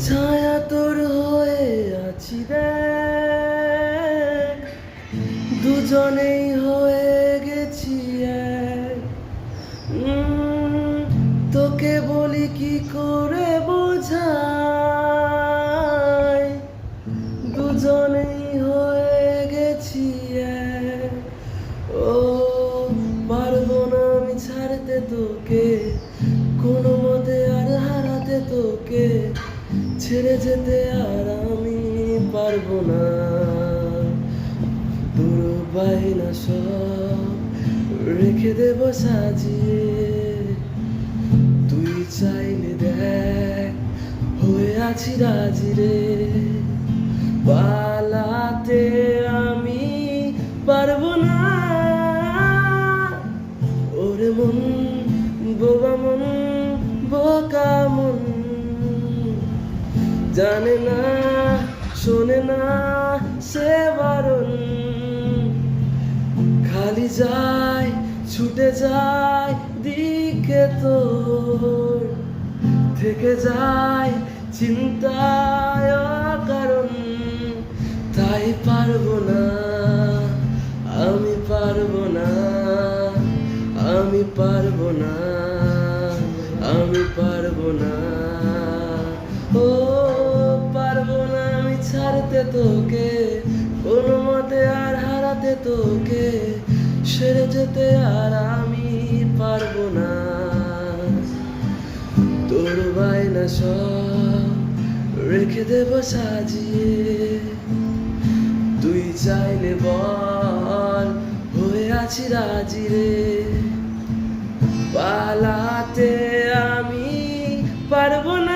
ছায়া তোর হয়ে আছি দেখ, দুজনেই হয়ে গেছি এক। তোকে বলি কি করে বোঝাই, দুজনেই হয়ে গেছি এক। ও পারবো না আমি ছাড়তে তোকে, কোনো মতে আর হারাতে তোকে, ছেড়ে যেতে আর আমি পারবো না। তোর বায়না সব রেখে দেব সাজিয়ে, তুই চাইলে দেখ হয়ে আছি রাজি রে। পালাতে আমি পারবো না, ওরে মন বোবা মন বোকা মন, জানে না শোনে না সে বারণ, খালি যায় ছুটে যায় দিকে তোর, থেকে যায় চিন্তায় কারণ। তাই পারবো না আমি পারবো না, আমি পারবো না, আমি পারবো না। ও পারবো না আমি ছাড়তে তোকে, কোনো মতে আর হারাতে তোকে, সেরে যেতে আর আমি পারবো না। তোর বায়না সব রেখে দেব সাজিয়ে, তুই চাইলে বল হয়ে আছি রাজি রে। পালাতে আমি পারবো না।